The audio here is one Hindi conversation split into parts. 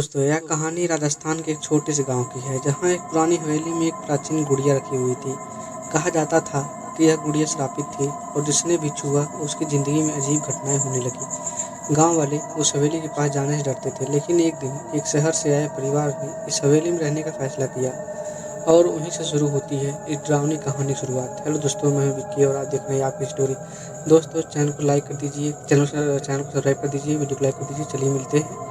दोस्तों, यह कहानी राजस्थान के एक छोटे से गांव की है, जहां एक पुरानी हवेली में एक प्राचीन गुड़िया रखी हुई थी। कहा जाता था कि यह गुड़िया श्रापित थी और जिसने भी छुआ उसकी जिंदगी में अजीब घटनाएं होने लगी। गांव वाले उस हवेली के पास जाने से डरते थे, लेकिन एक दिन एक शहर से आए परिवार ने इस हवेली में रहने का फैसला किया और वहीं से शुरू होती है इस डरावनी कहानी की शुरुआत। हेलो दोस्तों, मैं हूं विक्की और आप देख रहे हैं आपकी स्टोरी। दोस्तों, चैनल को लाइक कर दीजिए, चैनल को सब्सक्राइब कर दीजिए, वीडियो को लाइक कर दीजिए। चलिए मिलते हैं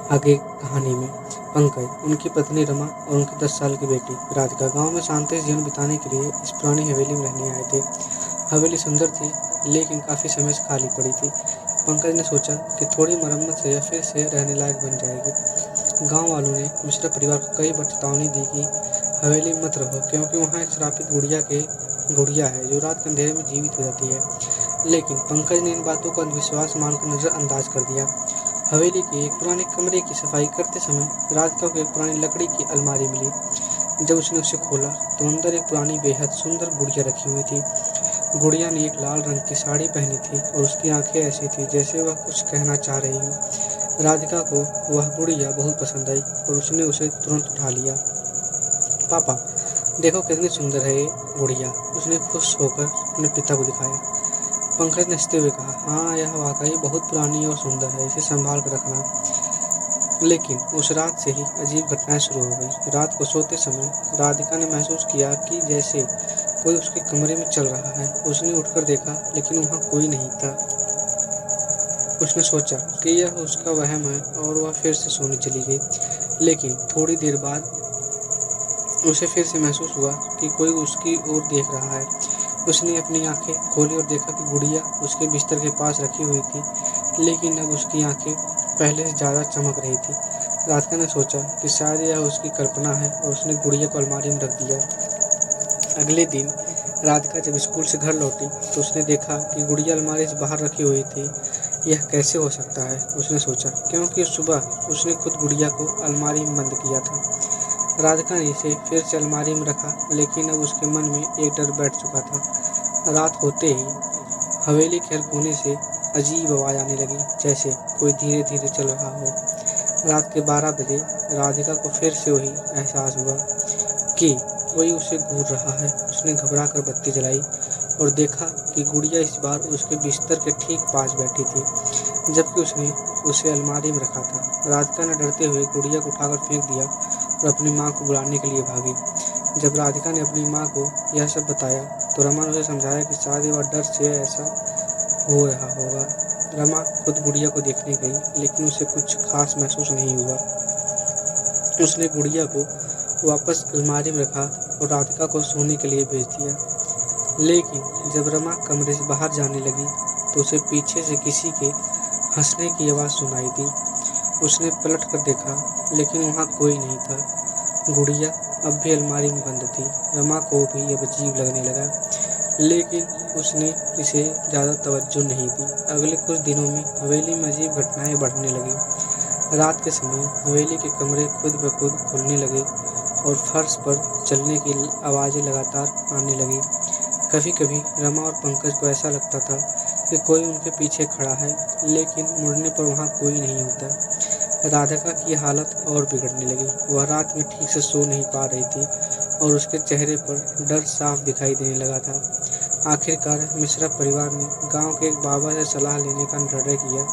आगे कहानी में। पंकज, उनकी पत्नी रमा और उनकी 10 साल की बेटी राधिका गांव में शांति से जीवन बिताने के लिए इस पुरानी हवेली में रहने आए थे। हवेली सुंदर थी, लेकिन काफी समय से खाली पड़ी थी। पंकज ने सोचा कि थोड़ी मरम्मत से यह फिर से रहने लायक बन जाएगी। गांव वालों ने मिश्रा परिवार को कई बार चेतावनी दी कि हवेली में मत रहो, क्योंकि वहाँ एक श्रापित गुड़िया है जो रात के अंधेरे में जीवित हो जाती है। लेकिन पंकज ने इन बातों को अंधविश्वास मानकर नजरअंदाज कर दिया। हवेली के एक पुराने कमरे की सफाई करते समय राधिका को एक पुरानी लकड़ी की अलमारी मिली। जब उसने उसे खोला तो अंदर एक पुरानी बेहद सुंदर गुड़िया रखी हुई थी। गुड़िया ने एक लाल रंग की साड़ी पहनी थी और उसकी आंखें ऐसी थी जैसे वह कुछ कहना चाह रही हो। राधिका को वह गुड़िया बहुत पसंद आई और उसने उसे तुरंत उठा लिया। पापा, देखो कितनी सुंदर है ये गुड़िया, उसने खुश होकर अपने पिता को दिखाया। पंकज ने हंसते हुए कहा, हाँ, यह वाकई बहुत पुरानी और सुंदर है, इसे संभाल कर रखना। लेकिन उस रात से ही अजीब घटनाएं शुरू हो गई। रात को सोते समय राधिका ने महसूस किया कि जैसे कोई उसके कमरे में चल रहा है। उसने उठकर देखा, लेकिन वहाँ कोई नहीं था। उसने सोचा कि यह उसका वहम है और वह फिर से सोने चली गई। लेकिन थोड़ी देर बाद उसे फिर से महसूस हुआ कि कोई उसकी ओर देख रहा है। उसने अपनी आंखें खोली और देखा कि गुड़िया उसके बिस्तर के पास रखी हुई थी, लेकिन अब उसकी आंखें पहले से ज़्यादा चमक रही थी। राधिका ने सोचा कि शायद यह उसकी कल्पना है और उसने गुड़िया को अलमारी में रख दिया। अगले दिन राधिका जब स्कूल से घर लौटी तो उसने देखा कि गुड़िया अलमारी से बाहर रखी हुई थी। यह कैसे हो सकता है, उसने सोचा, क्योंकि सुबह उसने खुद गुड़िया को अलमारी में बंद किया था। राधिका ने इसे फिर से अलमारी में रखा, लेकिन अब उसके मन में एक डर बैठ चुका था। रात होते ही हवेली के हर कोने से अजीब आवाज आने लगी, जैसे कोई धीरे धीरे चल रहा हो। रात के 12 बजे राधिका को फिर से वही एहसास हुआ कि कोई उसे घूर रहा है। उसने घबरा कर बत्ती जलाई और देखा कि गुड़िया इस बार उसके बिस्तर के ठीक पास बैठी थी, जबकि उसने उसे अलमारी में रखा था। राधिका ने डरते हुए गुड़िया को उठाकर फेंक दिया और अपनी माँ को बुलाने के लिए भागी। जब राधिका ने अपनी माँ को यह सब बताया तो रमा ने उसे समझाया कि शायद वह डर से ऐसा हो रहा होगा। रमा खुद गुड़िया को देखने गई, लेकिन उसे कुछ खास महसूस नहीं हुआ। उसने गुड़िया को वापस अलमारी में रखा और राधिका को सोने के लिए भेज दिया। लेकिन जब रमा कमरे से बाहर जाने लगी तो उसे पीछे से किसी के हंसने की आवाज़ सुनाई दी। उसने पलट कर देखा, लेकिन वहाँ कोई नहीं था। गुड़िया अब भी अलमारी में बंद थी। रमा को भी अब अजीब लगने लगा, लेकिन उसने इसे ज़्यादा तवज्जो नहीं दी। अगले कुछ दिनों में हवेली में अजीब घटनाएं बढ़ने लगी। रात के समय हवेली के कमरे खुद ब खुद खुलने लगे और फर्श पर चलने की आवाज़ें लगातार आने लगी। कभी कभी रमा और पंकज को ऐसा लगता था कि कोई उनके पीछे खड़ा है, लेकिन मुड़ने पर वहाँ कोई नहीं होता। राधिका की हालत और बिगड़ने लगी। वह रात में ठीक से सो नहीं पा रही थी और उसके चेहरे पर डर साफ दिखाई देने लगा था। आखिरकार मिश्रा परिवार ने गांव के एक बाबा से सलाह लेने का निर्णय किया।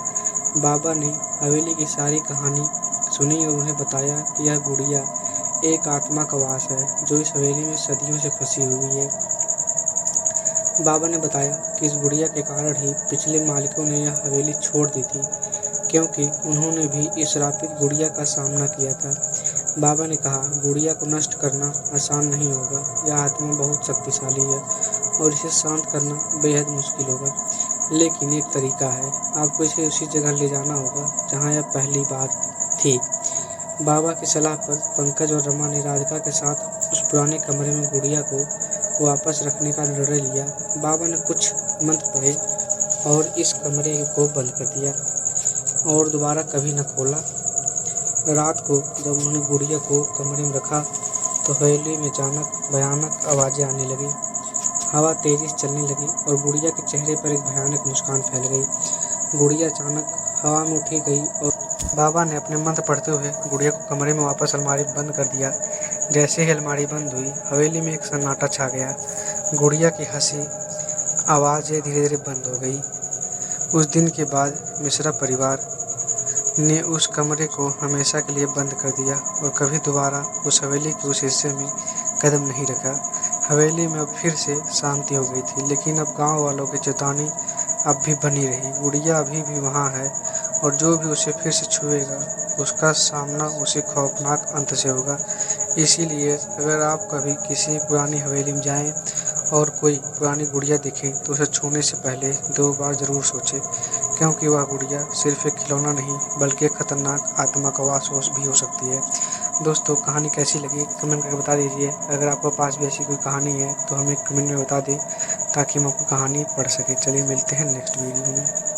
बाबा ने हवेली की सारी कहानी सुनी और उन्हें बताया कि यह गुड़िया एक आत्मा का वास है जो इस हवेली में सदियों से फंसी हुई है। बाबा ने बताया कि इस गुड़िया के कारण ही पिछले मालिकों ने यह हवेली छोड़ दी थी, क्योंकि उन्होंने भी इस श्रापित गुड़िया का सामना किया था। बाबा ने कहा, गुड़िया को नष्ट करना आसान नहीं होगा। यह आत्मा बहुत शक्तिशाली है और इसे शांत करना बेहद मुश्किल होगा, लेकिन एक तरीका है। आपको इसे उसी जगह ले जाना होगा जहाँ यह पहली बार थी। बाबा की सलाह पर पंकज और रमा ने राधिका के साथ उस पुराने कमरे में गुड़िया को वापस रखने का निर्णय लिया। बाबा ने कुछ मंत्र पढ़े और इस कमरे को बंद कर दिया और दोबारा कभी न खोला। रात को जब उन्होंने गुड़िया को कमरे में रखा तो हवेली में अचानक भयानक आवाज़ें आने लगी। हवा तेजी से चलने लगी और गुड़िया के चेहरे पर एक भयानक मुस्कान फैल गई। गुड़िया अचानक हवा में उठी गई और बाबा ने अपने मंत्र पढ़ते हुए गुड़िया को कमरे में वापस अलमारी में बंद कर दिया। जैसे ही अलमारी बंद हुई, हवेली में एक सन्नाटा छा गया। गुड़िया की हंसी आवाज़ें धीरे धीरे बंद हो गई। उस दिन के बाद मिश्रा परिवार ने उस कमरे को हमेशा के लिए बंद कर दिया और कभी दोबारा उस हवेली के उस हिस्से में कदम नहीं रखा। हवेली में अब फिर से शांति हो गई थी, लेकिन अब गांव वालों की चेतावनी अब भी बनी रही। गुड़िया अभी भी वहाँ है और जो भी उसे फिर से छुएगा उसका सामना उसी खौफनाक अंत से होगा। इसीलिए अगर आप कभी किसी पुरानी हवेली में जाएं और कोई पुरानी गुड़िया दिखे तो उसे छूने से पहले 2 बार ज़रूर सोचें, क्योंकि वह गुड़िया सिर्फ एक खिलौना नहीं बल्कि एक खतरनाक आत्मा का वास भी हो सकती है। दोस्तों, कहानी कैसी लगी कमेंट करके बता दीजिए। अगर आपके पास भी ऐसी कोई कहानी है तो हमें कमेंट में बता दें ताकि हम आपकी कहानी पढ़ सकें। चलिए मिलते हैं नेक्स्ट वीडियो में।